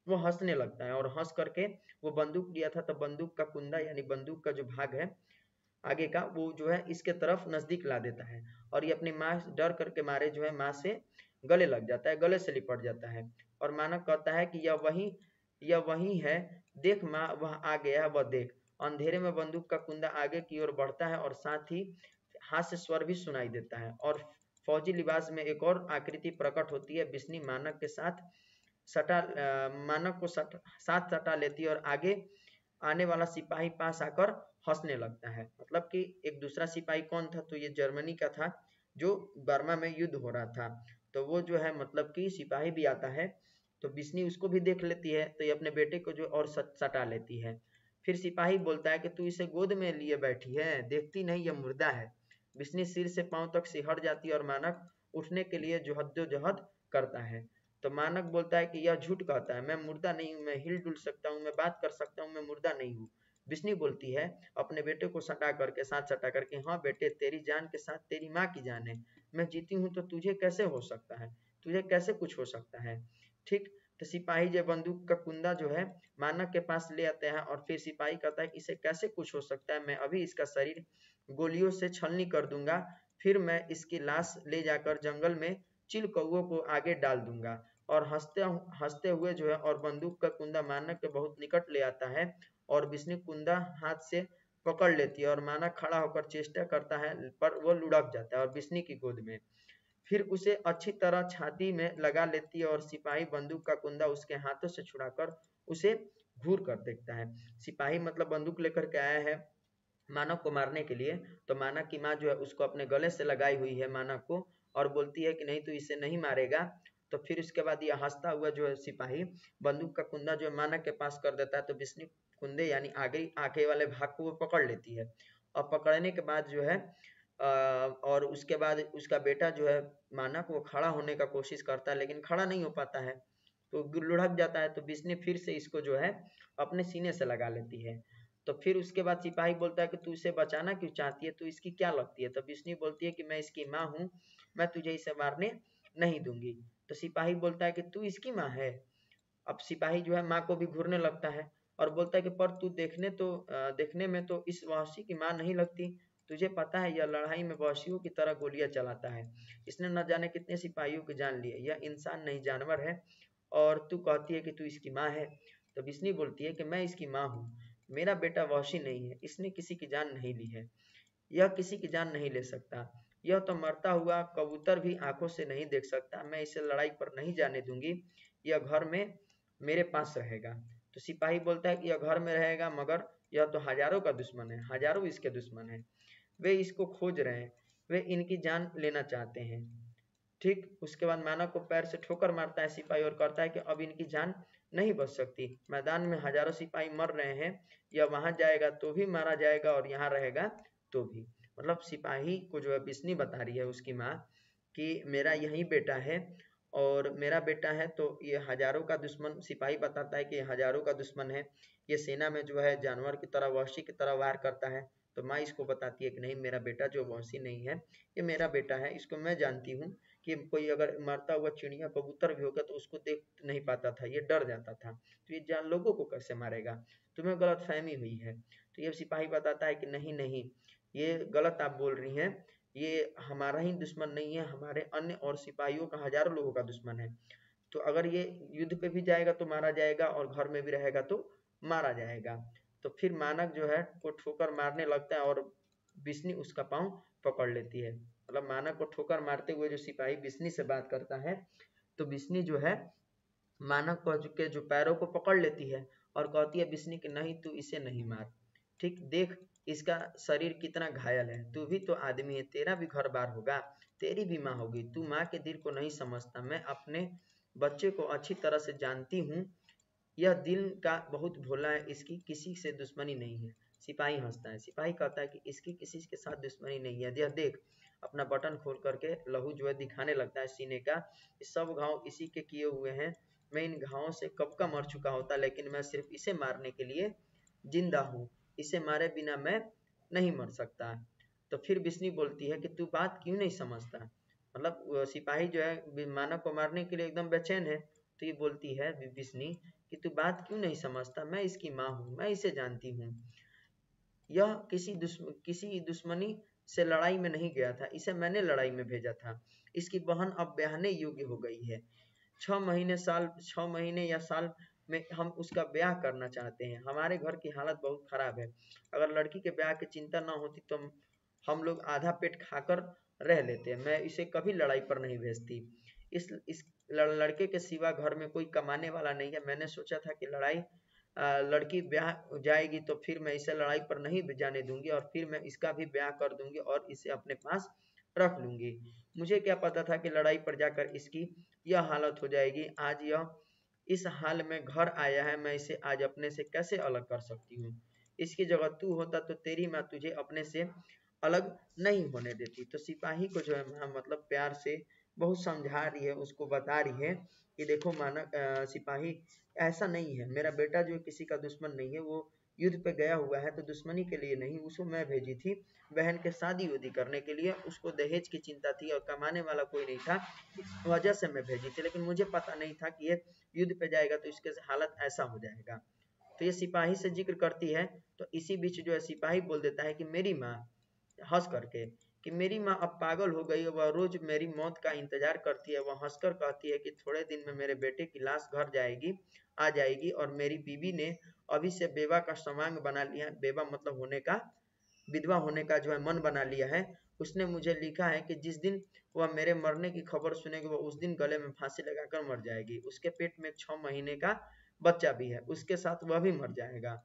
वो हंसने लगता है और हंस करके वो बंदूक लिया था तो बंदूक का कुंदा यानी बंदूक का जो भाग है आगे का वो जो है इसके तरफ नजदीक ला देता है और ये अपनी माँ डर करके मारे जो है माँ से गले लग जाता है, गले से लिपट जाता है। और मानक कहता है कि यह वही है, देख माँ, वह आ गया है, वह देख। अंधेरे में बंदूक का कुंदा आगे की ओर बढ़ता है और साथ ही हाथ से स्वर भी सुनाई देता है और फौजी लिबास में एक और आकृति प्रकट होती है। बिस्नी मानक के साथ मानक को साथ सटा लेती है और आगे आने वाला सिपाही पास आकर हंसने लगता है। मतलब कि एक दूसरा सिपाही कौन था, तो ये जर्मनी का था जो बर्मा में युद्ध हो रहा था। तो वो जो है मतलब कि सिपाही भी आता है तो बिस्नी उसको भी देख लेती है तो ये अपने बेटे को जो और सटा लेती है। फिर सिपाही बोलता है कि तू इसे गोद में लिए बैठी है, देखती नहीं यह मुर्दा है। बिस्नी सिर से पांव तक सिहर जाती है और मानक उठने के लिए जोहद करता है। तो मानक बोलता है कि यह झूठ कहता है, मैं मुर्दा नहीं हूँ, मैं हिल डुल सकता हूँ, मैं बात कर सकता हूँ, मैं मुर्दा नहीं हूँ। बिस्नी बोलती है अपने बेटे को सटा करके, साथ सटा करके, हाँ बेटे, तेरी जान के साथ तेरी माँ की जान है, मैं जीती हूँ तो तुझे कैसे हो सकता है, तुझे कैसे कुछ हो सकता है। ठीक। तो सिपाही जो बंदूक का कुंदा जो है मानक के पास ले आते हैं और फिर सिपाही कहता है इसे कैसे कुछ हो सकता है, मैं अभी इसका शरीर गोलियों से छलनी कर दूंगा, फिर मैं इसकी लाश ले जाकर जंगल में चिल कौओं को आगे डाल दूंगा। और हंसते हंसते हुए जो है और बंदूक का कुंदा मानक के बहुत निकट ले आता है और बिस्नी कुंदा हाथ से पकड़ लेती है और मानक खड़ा होकर चेष्टा करता है पर वो लुढ़क जाता है और बिस्नी की गोद में फिर उसे अच्छी तरह छाती में लगा लेती है और सिपाही बंदूक का कुंदा उसके हाथों से छुड़ाकर उसे घूर कर देखता है। सिपाही मतलब बंदूक लेकर के आया है मानव को मारने के लिए, तो मानव की माँ जो है उसको अपने गले से लगाई हुई है मानव को और बोलती है कि नहीं तू इसे नहीं मारेगा। तो फिर उसके बाद यह हंसता हुआ जो है सिपाही बंदूक का कुंदा जो है मानव के पास कर देता है, तो बिस्नी कुंदे यानी आगे आगे वाले भाग को वो पकड़ लेती है और पकड़ने के बाद जो है और उसके बाद उसका बेटा जो है मानक वो खड़ा होने का कोशिश करता है लेकिन खड़ा नहीं हो पाता है, तो लुढ़क जाता है, तो बिस्नी फिर से इसको जो है अपने सीने से लगा लेती है। तो फिर उसके बाद सिपाही बोलता है कि तू इसे बचाना क्यों चाहती है, तू इसकी क्या लगती है, तो बिस्नी बोलती है कि मैं इसकी माँ हूँ, मैं तुझे इसे मारने नहीं दूंगी। तो सिपाही बोलता है कि तू इसकी माँ है। अब सिपाही जो है माँ को भी घूरने लगता है और बोलता है कि पर तू देखने में तो इस वहशी की माँ नहीं लगती, तुझे पता है यह लड़ाई में वहशियों की तरह गोलियां चलाता है, इसने न जाने कितने सिपाहियों की जान ली है, यह इंसान नहीं जानवर है और तू कहती है कि तू इसकी माँ है। तो बिस्नी बोलती है कि मैं इसकी माँ हूँ, मेरा बेटा वहशी नहीं है, इसने किसी की जान नहीं ली है, यह किसी की जान नहीं ले सकता, यह तो मरता हुआ कबूतर भी आंखों से नहीं देख सकता, मैं इसे लड़ाई पर नहीं जाने दूंगी, यह घर में मेरे पास रहेगा। तो सिपाही बोलता है कि यह घर में रहेगा मगर यह तो हजारों का दुश्मन है, हजारों इसके दुश्मन है, वे इसको खोज रहे हैं, वे इनकी जान लेना चाहते हैं। ठीक। उसके बाद मानव को पैर से ठोकर मारता है सिपाही और कहता है कि अब इनकी जान नहीं बच सकती, मैदान में हजारों सिपाही मर रहे हैं, यह वहां जाएगा तो भी मारा जाएगा और यहाँ रहेगा तो भी। मतलब सिपाही को जो है बिस्नी बता रही है उसकी माँ कि मेरा यही बेटा है और मेरा बेटा है, तो ये हजारों का दुश्मन, सिपाही बताता है कि ये हजारों का दुश्मन है, ये सेना में जो है जानवर की तरह वहशी की तरह वार करता है। तो माँ इसको बताती है कि नहीं मेरा बेटा जो वहशी नहीं है, ये मेरा बेटा है, इसको मैं जानती हूँ कि कोई अगर मरता हुआ चिड़िया कबूतर भी होगा तो उसको देख नहीं पाता था, ये डर जाता था, तो ये जान लोगों को कैसे मारेगा, तुम्हें गलत फहमी हुई है। तो ये सिपाही बताता है कि नहीं नहीं, ये गलत आप बोल रही हैं, ये हमारा ही दुश्मन नहीं है, हमारे अन्य और सिपाहियों का हजारों लोगों का दुश्मन है, तो अगर ये युद्ध पे भी जाएगा तो मारा जाएगा और घर में भी रहेगा तो मारा जाएगा। तो फिर मानक जो है को ठोकर मारने लगता है और बिस्नी उसका पाँव पकड़ लेती है, मतलब मानक को ठोकर मारते हुए जो सिपाही बिस्नी से बात करता है, तो बिस्नी जो है मानक के जो पैरों को पकड़ लेती है और कहती है बिस्नी कि नहीं तू इसे नहीं मार, ठीक, देख इसका शरीर कितना घायल है, तू भी तो आदमी है, तेरा भी घर बार होगा, तेरी भी माँ होगी, तू माँ के दिल को नहीं समझता, मैं अपने बच्चे को अच्छी तरह से जानती हूँ, यह दिल का बहुत भोला है, इसकी किसी से दुश्मनी नहीं है। सिपाही हंसता है, सिपाही कहता है कि इसकी किसी के साथ दुश्मनी नहीं है, यह देख, अपना बटन खोल करके लहू जो है दिखाने लगता है सीने का, सब घाव इसी के किए हुए हैं, मैं इन घावों से कब का मर चुका होता लेकिन मैं सिर्फ इसे मारने के लिए जिंदा हूँ, इसे मारे बिना मैं नहीं मर सकता। तो फिर बिस्नी बोलती है कि तू बात क्यों नहीं समझता, मतलब सिपाही जो है मानव को मारने के लिए एकदम बेचैन है, तो ये बोलती है बिस्नी कि तू बात क्यों नहीं समझता, मैं इसकी माँ हूँ, मैं इसे जानती हूँ, यह किसी दुश्मनी से लड़ाई में नहीं गया था, इसे मैंने लड़ाई में भेजा था, इसकी बहन अब ब्याहने योग्य हो गई है, 6 महीने या साल में हम उसका ब्याह करना चाहते हैं, हमारे घर की हालत बहुत खराब है, अगर लड़की के ब्याह की चिंता न होती तो हम लोग आधा पेट खाकर रह लेते, मैं इसे कभी लड़ाई पर नहीं भेजती, इस लड़के के सिवा घर में कोई कमाने वाला नहीं है, मैंने सोचा था कि लड़की ब्याह जाएगी तो फिर मैं इसे लड़ाई पर नहीं जाने दूंगी और फिर मैं इसका भी ब्याह कर दूंगी और इसे अपने पास रख लूंगी, मुझे क्या पता था कि लड़ाई पर जाकर इसकी यह हालत हो जाएगी, आज यह इस हाल में घर आया है, मैं इसे आज अपने से कैसे अलग कर सकती हूँ, इसकी जगह तू होता तो तेरी माँ तुझे अपने से अलग नहीं होने देती। तो सिपाही को जो है मतलब प्यार से बहुत समझा रही है, उसको बता रही है कि देखो सिपाही ऐसा नहीं है, मेरा बेटा जो किसी का दुश्मन नहीं है, वो युद्ध पे गया हुआ है तो दुश्मनी के लिए नहीं, उसको मैं भेजी थी बहन के शादी उदी करने के लिए, उसको दहेज की चिंता थी और कमाने वाला कोई नहीं था, इस वजह से मैं भेजी थी, लेकिन मुझे पता नहीं था कि ये युद्ध पे जाएगा तो इसके हालत ऐसा हो जाएगा। तो ये सिपाही से जिक्र करती है, तो इसी बीच जो है सिपाही बोल देता है कि मेरी माँ, हंस करके, कि मेरी माँ अब पागल हो गई है, वह रोज मेरी मौत का इंतजार करती है, वह हंसकर कहती है कि थोड़े दिन में मेरे बेटे की लाश घर जाएगी, आ जाएगी, और मेरी बीवी ने अभी से बेवा का समांग बना लिया है, बेवा मतलब होने का, विधवा होने का जो है मन बना लिया है। उसने मुझे लिखा है कि जिस दिन वह मेरे मरने की खबर सुनेगी वह उस दिन गले में फांसी लगाकर मर जाएगी, उसके पेट में 6 महीने का बच्चा भी है, उसके साथ वह भी मर जाएगा।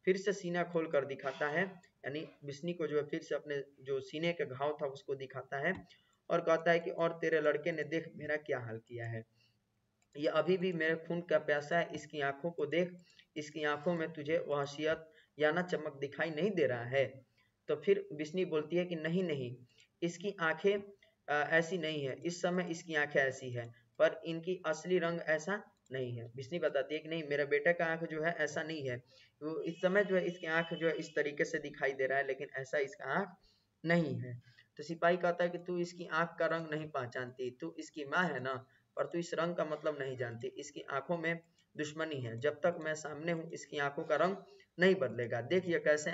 फिर से सीना खोल कर दिखाता है, यानी बिस्नी को जो है फिर से अपने जो सीने का घाव था उसको दिखाता है और कहता है कि और तेरे लड़के ने देख मेरा क्या हाल किया है, ये अभी भी मेरे खून का प्यासा है, इसकी आंखों को देख, इसकी आंखों में तुझे वहशियत या ना चमक दिखाई नहीं दे रहा है। तो फिर बिस्नी बोलती है कि नहीं नहीं, इसकी आंखें ऐसी नहीं है, इस समय इसकी आंखें ऐसी है, पर इनकी असली रंग ऐसा नहीं है। बिस्नी बताती है कि नहीं, मेरा बेटा का आंख जो है ऐसा नहीं है, वो इस समय जो है इसकी आंख जो है इस तरीके से दिखाई दे रहा है, लेकिन ऐसा इसका आंख नहीं है। तो सिपाही कहता है कि तू इसकी आंख का रंग नहीं पहचानती, तू इसकी माँ है ना, पर तू इस रंग का मतलब नहीं जानती, इसकी आंखों में दुश्मनी है, जब तक मैं सामने हूँ इसकी आंखों का रंग नहीं बदलेगा, देख ये कैसे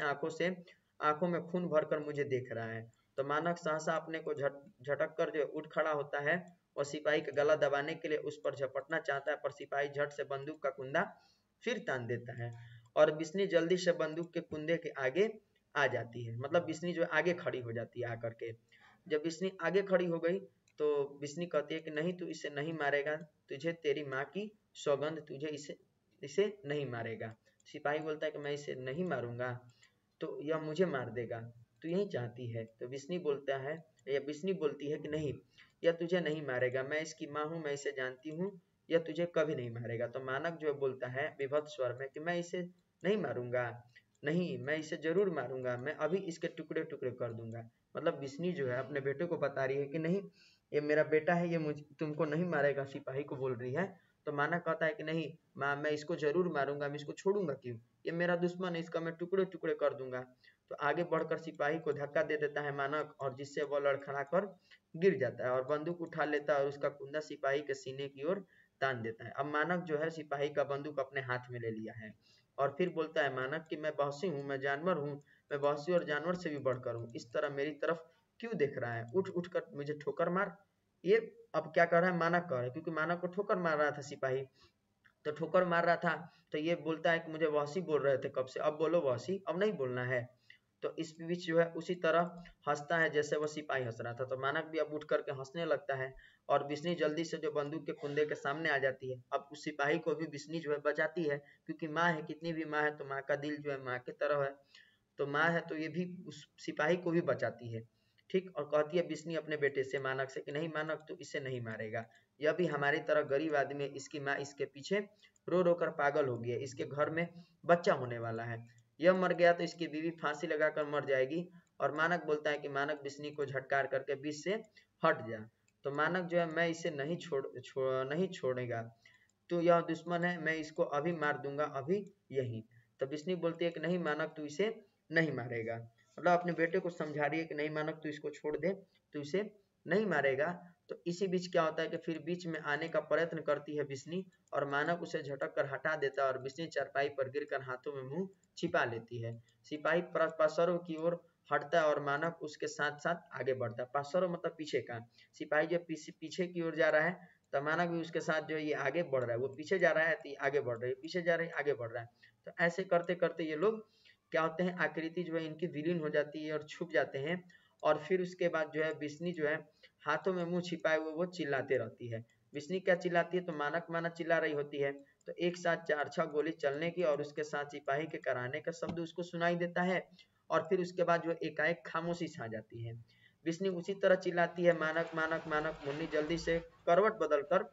आंखों में खून भरकर मुझे देख रहा है। तो मानक सहसा अपने को झटक कर जो उठ खड़ा होता है और सिपाही का गला दबाने के लिए उस पर झपटना चाहता है, पर सिपाही झट से बंदूक का कुंदा फिर तान देता है और बिस्नी जल्दी से बंदूक के कुंदे के आगे आ जाती है, मतलब बिस्नी जो आगे खड़ी हो जाती है आकर के। जब बिस्नी आगे खड़ी हो गई तो बिस्नी कहती है कि नहीं, तू इसे नहीं मारेगा, तुझे तेरी माँ की सौगंध, तुझे इसे इसे नहीं मारेगा। सिपाही बोलता है कि मैं इसे नहीं मारूंगा तो यह मुझे मार देगा, तू यही चाहती है। तो बिस्नी बोलता है, या बिस्नी बोलती है कि नहीं, यह तुझे नहीं मारेगा, मैं इसकी माँ हूँ, मैं इसे जानती हूँ, यह तुझे कभी नहीं मारेगा। तो मानक जो बोलता है विभत्स स्वर में कि मैं इसे नहीं मारूंगा, नहीं मैं इसे जरूर मारूंगा, मैं अभी इसके टुकड़े टुकड़े कर दूंगा। मतलब बिस्नी जो है अपने बेटे को बता रही है कि नहीं, ये मेरा बेटा है, ये मुझ तुमको नहीं मारेगा, सिपाही को बोल रही है। तो माना कहता है कि नहीं माँ, मैं इसको जरूर मारूंगा, मैं इसको छोड़ूंगा क्यों, ये मेरा दुश्मन है, इसका मैं टुकड़े टुकड़े कर दूंगा। तो आगे बढ़कर सिपाही को धक्का दे देता है मानक, और जिससे वह लड़खड़ा कर गिर जाता है और बंदूक उठा लेता है और उसका कुंदा सिपाही के सीने की ओर तान देता है। अब मानक जो है सिपाही का बंदूक अपने हाथ में ले लिया है और फिर बोलता है मानक कि मैं बहसी हूँ, मैं जानवर हूँ, मैं बहसी और जानवर से भी बढ़कर हूँ, इस तरह मेरी तरफ क्यों देख रहा है, उठ उठ कर मुझे ठोकर मार। ये अब क्या कर रहा है, मानक कह रहा है, क्योंकि मानक को ठोकर मार रहा था सिपाही, तो ठोकर मार रहा था, तो ये बोलता है कि मुझे वहसी बोल रहे थे कब से, अब बोलो वहसी, अब नहीं बोलना है। तो इस बीच जो है उसी तरह हंसता है जैसे वह सिपाही हंस रहा था, तो मानक भी अब उठ करके हंसने लगता है और बिस्नी जल्दी से जो बंदूक के कुंदे के सामने आ जाती है। अब उस सिपाही को भी बिस्नी जो है बचाती है, क्योंकि माँ है, कितनी भी माँ है तो माँ का दिल जो है माँ की तरह है, तो माँ है तो ये भी उस सिपाही को भी बचाती है। ठीक, और कहती है बिस्नी अपने बेटे से मानक से कि नहीं मानक, तू इसे नहीं मारेगा, यह भी हमारी तरह गरीब आदमी है, इसकी माँ इसके पीछे रो रो कर पागल हो गई है, इसके घर में बच्चा होने वाला है, यह मर गया तो इसकी बीवी फांसी लगाकर मर जाएगी। और मानक बोलता है कि मानक बिस्नी को झटकार करके बीच से हट जा। तो मानक जो है मैं इसे नहीं छोड़ेगा, तो यह दुश्मन है, मैं इसको अभी मार दूंगा, अभी यही। तो बिस्नी बोलती है कि नहीं मानक, तू इसे नहीं मारेगा, मतलब अपने बेटे को समझा रही है कि नहीं मानक, तू इसको छोड़ दे, तू इसे नहीं मारेगा। तो इसी बीच क्या होता है कि फिर बीच में आने का प्रयत्न करती है बिस्नी और मानक उसे झटक कर हटा देता है और बिस्नी चारपाई पर गिरकर हाथों में मुंह छिपा लेती है। सिपाही पासरों की ओर हटता है और मानक उसके साथ साथ आगे बढ़ता है। पासरों मतलब पीछे का, सिपाही जो पीछे की ओर जा रहा है तो मानक भी उसके साथ जो है ये आगे बढ़ रहा है, वो पीछे जा रहा है तो ये आगे बढ़ रही है, पीछे जा रही है आगे बढ़ रहा है। तो ऐसे करते करते ये लोग क्या होते हैं, आकृति जो है इनकी विलीन हो जाती है और छुप जाते हैं। और फिर उसके बाद जो है बिस्नी जो है हाथों में मुंह छिपाए हुए वो चिल्लाते रहती है। बिस्नी क्या चिल्लाती है, तो मानक चिल्ला रही होती है, तो एक साथ 4-6 गोली चलने की और उसके साथ सिपाही के कराने का शब्द उसको सुनाई देता है। और फिर उसके बाद जो एकाएक खामोशी छा जाती है। बिस्नी उसी तरह चिल्लाती है मानक मानक मानक, मुन्नी जल्दी से करवट बदल कर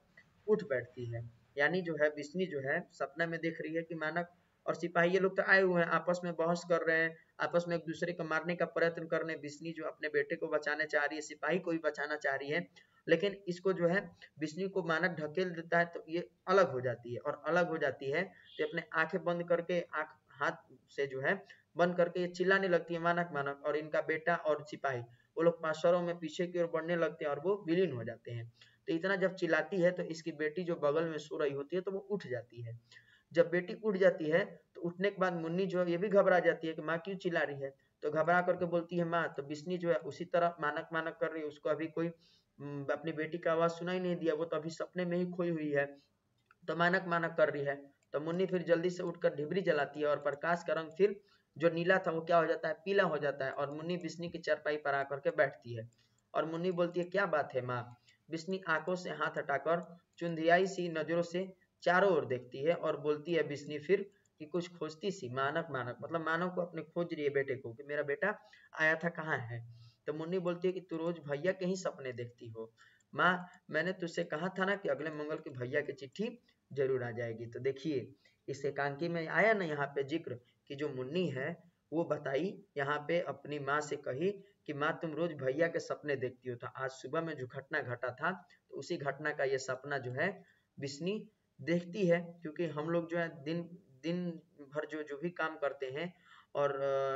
उठ बैठती है। यानी जो है बिस्नी जो है सपना में देख रही है कि मानक और सिपाही ये लोग तो आए हुए हैं, आपस में बहस कर रहे हैं, आपस में एक दूसरे को मारने का प्रयत्न कर रहे हैं। बिस्नी जो अपने बेटे को बचाने चाह रही है, सिपाही को भी बचाना चाह रही है, लेकिन इसको जो है बिस्नी को मानक ढकेल देता है तो ये अलग हो जाती है, और अलग हो जाती है तो अपने आंखें बंद करके आंख हाथ से जो है बंद करके ये चिल्लाने लगती है मानक मानक, और इनका बेटा और सिपाही वो लोग पाशरों में पीछे की ओर बढ़ने लगते हैं और वो विलीन हो जाते हैं। तो इतना जब चिल्लाती है तो इसकी बेटी जो बगल में सो रही होती है तो वो उठ जाती है। जब बेटी उठ जाती है तो उठने के बाद मुन्नी जो है ये भी घबरा जाती है कि माँ क्यों चिल्ला रही है, तो घबरा करके बोलती है माँ। तो बिस्नी जो है उसी तरह मानक मानक कर रही है, उसको अभी कोई अपनी बेटी का आवाज सुनाई नहीं दिया, वो तो अभी सपने में ही खोई हुई है, तो मानक मानक कर रही है। तो मुन्नी फिर जल्दी से उठकर ढिबरी जलाती है और प्रकाश का रंग फिर जो नीला था वो क्या हो जाता है, पीला हो जाता है, और मुन्नी बिस्नी की चारपाई पर आकर के बैठती है और मुन्नी बोलती है क्या बात है माँ। बिस्नी आंखों से हाथ हटाकर चुंधियाई सी नजरों से चारों ओर देखती है और बोलती है बिस्नी फिर कि कुछ खोजती सी मानक मानक, मतलब मानव को अपने खोज रही है बेटे को कि मेरा बेटा आया था कहाँ है। तो मुन्नी बोलती है कि तू रोज भैया के ही सपने देखती हो माँ, मैंने तुझसे कहा था ना कि अगले मंगल की भैया की चिट्ठी जरूर आ जाएगी। तो देखिए इस एकांकी में आया ना यहाँ पे जिक्र कि जो मुन्नी है वो बताई यहाँ पे अपनी माँ से कही कि माँ तुम रोज भैया के सपने देखती हो, तो आज सुबह में जो घटना घटा था तो उसी घटना का ये सपना जो है बिस्नी देखती है, क्योंकि हम लोग जो है दिन दिन भर जो भी काम करते हैं और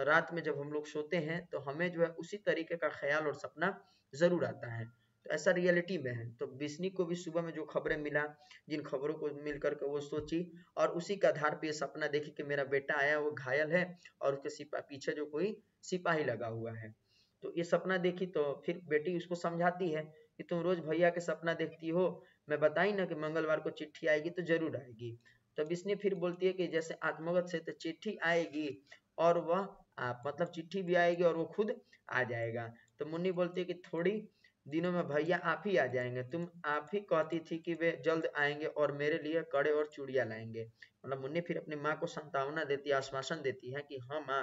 रात में जब हम लोग सोते हैं तो हमें जो है उसी तरीके का ख्याल और सपना जरूर आता है। तो ऐसा रियलिटी में है। तो बिस्नी को भी सुबह में जो खबरें मिला, जिन खबरों को मिल करके वो सोची और उसी के आधार पे ये सपना देखी कि मेरा बेटा आया वो घायल है और उसके पीछे जो कोई सिपाही लगा हुआ है। तो ये सपना देखी तो फिर बेटी उसको समझाती है कि तुम रोज भैया के सपना देखती हो, मैं बताई ना कि मंगलवार को चिट्ठी आएगी तो जरूर आएगी। तो बिस्नी फिर बोलती है कि जैसे आत्मगत से तो चिट्ठी आएगी और वह आप मतलब चिट्ठी भी आएगी और वो खुद आ जाएगा। तो मुन्नी बोलती है कि थोड़ी दिनों में भैया आप ही आ जाएंगे, तुम आप ही कहती थी कि वे जल्द आएंगे और मेरे लिए कड़े और चूड़ियां लाएंगे। मतलब मुन्नी फिर अपनी माँ को सांत्वना देती है, आश्वासन देती है कि हाँ माँ,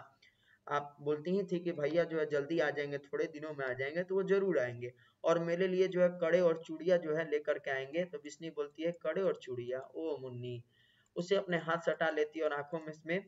आप बोलती ही थी कि भैया जो है जल्दी आ जाएंगे, थोड़े दिनों में आ जाएंगे, तो वो जरूर आएंगे और मेरे लिए जो है कड़े और चूड़ियां जो है लेकर के आएंगे। तो बिस्नी बोलती है कड़े और चूड़ियां, ओ मुन्नी। उसे अपने हाथ सटा लेती है और आंखों में इसमें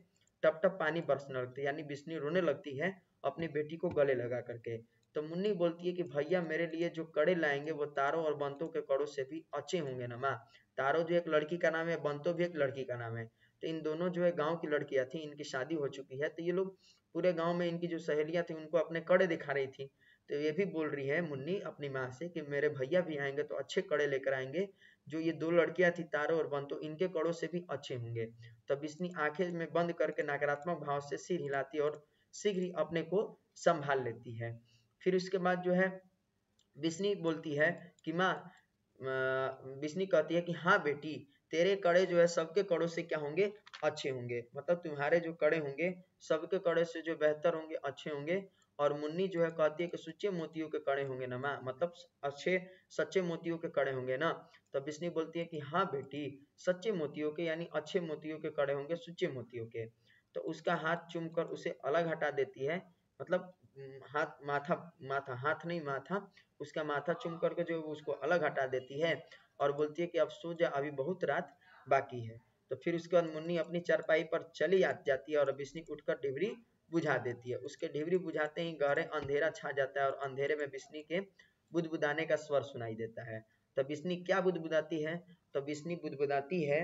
टप टप पानी बरसने लगती है, यानी बिस्नी रोने लगती है अपनी बेटी को गले लगा करके। तो मुन्नी बोलती है कि भैया मेरे लिए जो कड़े लाएंगे वो तारों और बंतों के कड़ों से भी अच्छे होंगे ना माँ। तारो जो एक लड़की का नाम है, बंतो भी एक लड़की का नाम है। तो इन दोनों जो है गांव की लड़कियां थी, इनकी शादी हो चुकी है, तो ये लोग पूरे गांव में इनकी जो सहेलियां थी उनको अपने कड़े दिखा रही थी। तो ये भी बोल रही है मुन्नी अपनी माँ से कि मेरे भैया भी आएंगे तो अच्छे कड़े लेकर आएंगे, जो ये दो लड़कियां थी तारो और बंतो इनके कड़ों से भी अच्छे होंगे। तब बिस्नी आंखें में बंद करके नकारात्मक भाव से सिर हिलाती और शीघ्र ही अपने को संभाल लेती है। फिर उसके बाद जो है बिस्नी बोलती है कि माँ, बिस्नी कहती है कि हाँ बेटी, तेरे कड़े जो है सबके कड़ों से क्या होंगे, अच्छे होंगे, मतलब तुम्हारे जो कड़े होंगे सबके कड़े से जो बेहतर होंगे, अच्छे होंगे। और मुन्नी जो है कहती है कि सच्चे मोतियों के कड़े होंगे ना माँ, मतलब अच्छे सच्चे मोतियों के कड़े होंगे ना। तो बिस्नी बोलती है कि हाँ बेटी, सच्चे मोतियों के यानी अच्छे मोतियों के कड़े होंगे, सच्चे मोतियों के। तो उसका हाथ चूम कर उसे अलग हटा देती है, मतलब हाथ माथा माथा हाथ नहीं माथा, उसका माथा चूम करके जो उसको अलग हटा देती है और बोलती है कि अब सो जा, अभी बहुत रात बाकी है। तो फिर उसके बाद मुन्नी अपनी चारपाई पर चली जाती है और बिस्नी उठकर डिबरी बुझा देती है। उसके डिबरी बुझाते ही गहरे अंधेरा छा जाता है और अंधेरे में बिस्नी के बुदबुदाने का स्वर सुनाई देता है। तो बिस्नी क्या बुदबुदाती है, तो बिस्नी बुदबुदाती है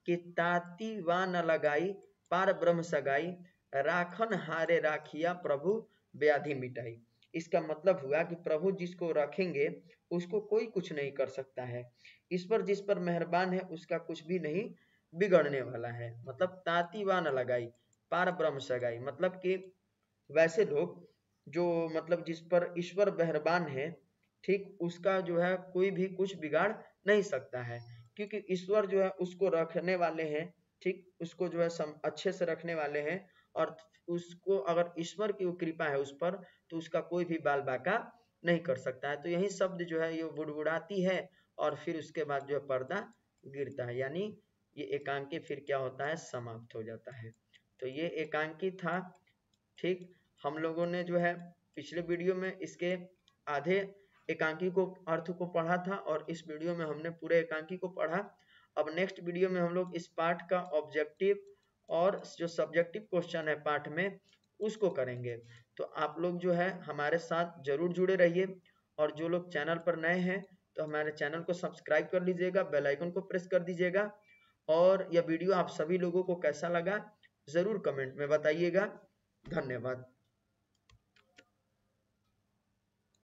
कि ताती वा न लगाई पार ब्रह्म सगाई, राखन हारे राखिया प्रभु व्याधि मिटाई। इसका मतलब हुआ कि प्रभु जिसको रखेंगे उसको कोई कुछ नहीं कर सकता है, ईश्वर जिस पर मेहरबान है उसका कुछ भी नहीं बिगड़ने वाला है। मतलब ताती वा न लगाई पार ब्रह्म सगाई, मतलब कि वैसे लोग जो मतलब जिस पर ईश्वर मेहरबान है, ठीक उसका जो है कोई भी कुछ बिगाड़ नहीं सकता है, क्योंकि ईश्वर जो है उसको रखने वाले हैं, ठीक उसको जो है अच्छे से रखने वाले हैं। और उसको अगर ईश्वर की कृपा है उस पर तो उसका कोई भी बाल बाका नहीं कर सकता है। तो यही शब्द जो है ये बुड़बुड़ाती है और फिर उसके बाद जो है पर्दा गिरता है, यानी ये एकांकी फिर क्या होता है, समाप्त हो जाता है। तो ये एकांकी था। ठीक, हम लोगों ने जो है पिछले वीडियो में इसके आधे एकांकी को अर्थ को पढ़ा था और इस वीडियो में हमने पूरे एकांकी को पढ़ा। अब नेक्स्ट वीडियो में हम लोग इस पार्ट का ऑब्जेक्टिव और जो सब्जेक्टिव क्वेश्चन है पार्ट में उसको करेंगे। तो आप लोग जो है हमारे साथ जरूर जुड़े रहिए और जो लोग चैनल पर नए हैं तो हमारे चैनल को सब्सक्राइब कर लीजिएगा, बेल आइकन को प्रेस कर दीजिएगा। और यह वीडियो आप सभी लोगों को कैसा लगा ज़रूर कमेंट में बताइएगा। धन्यवाद।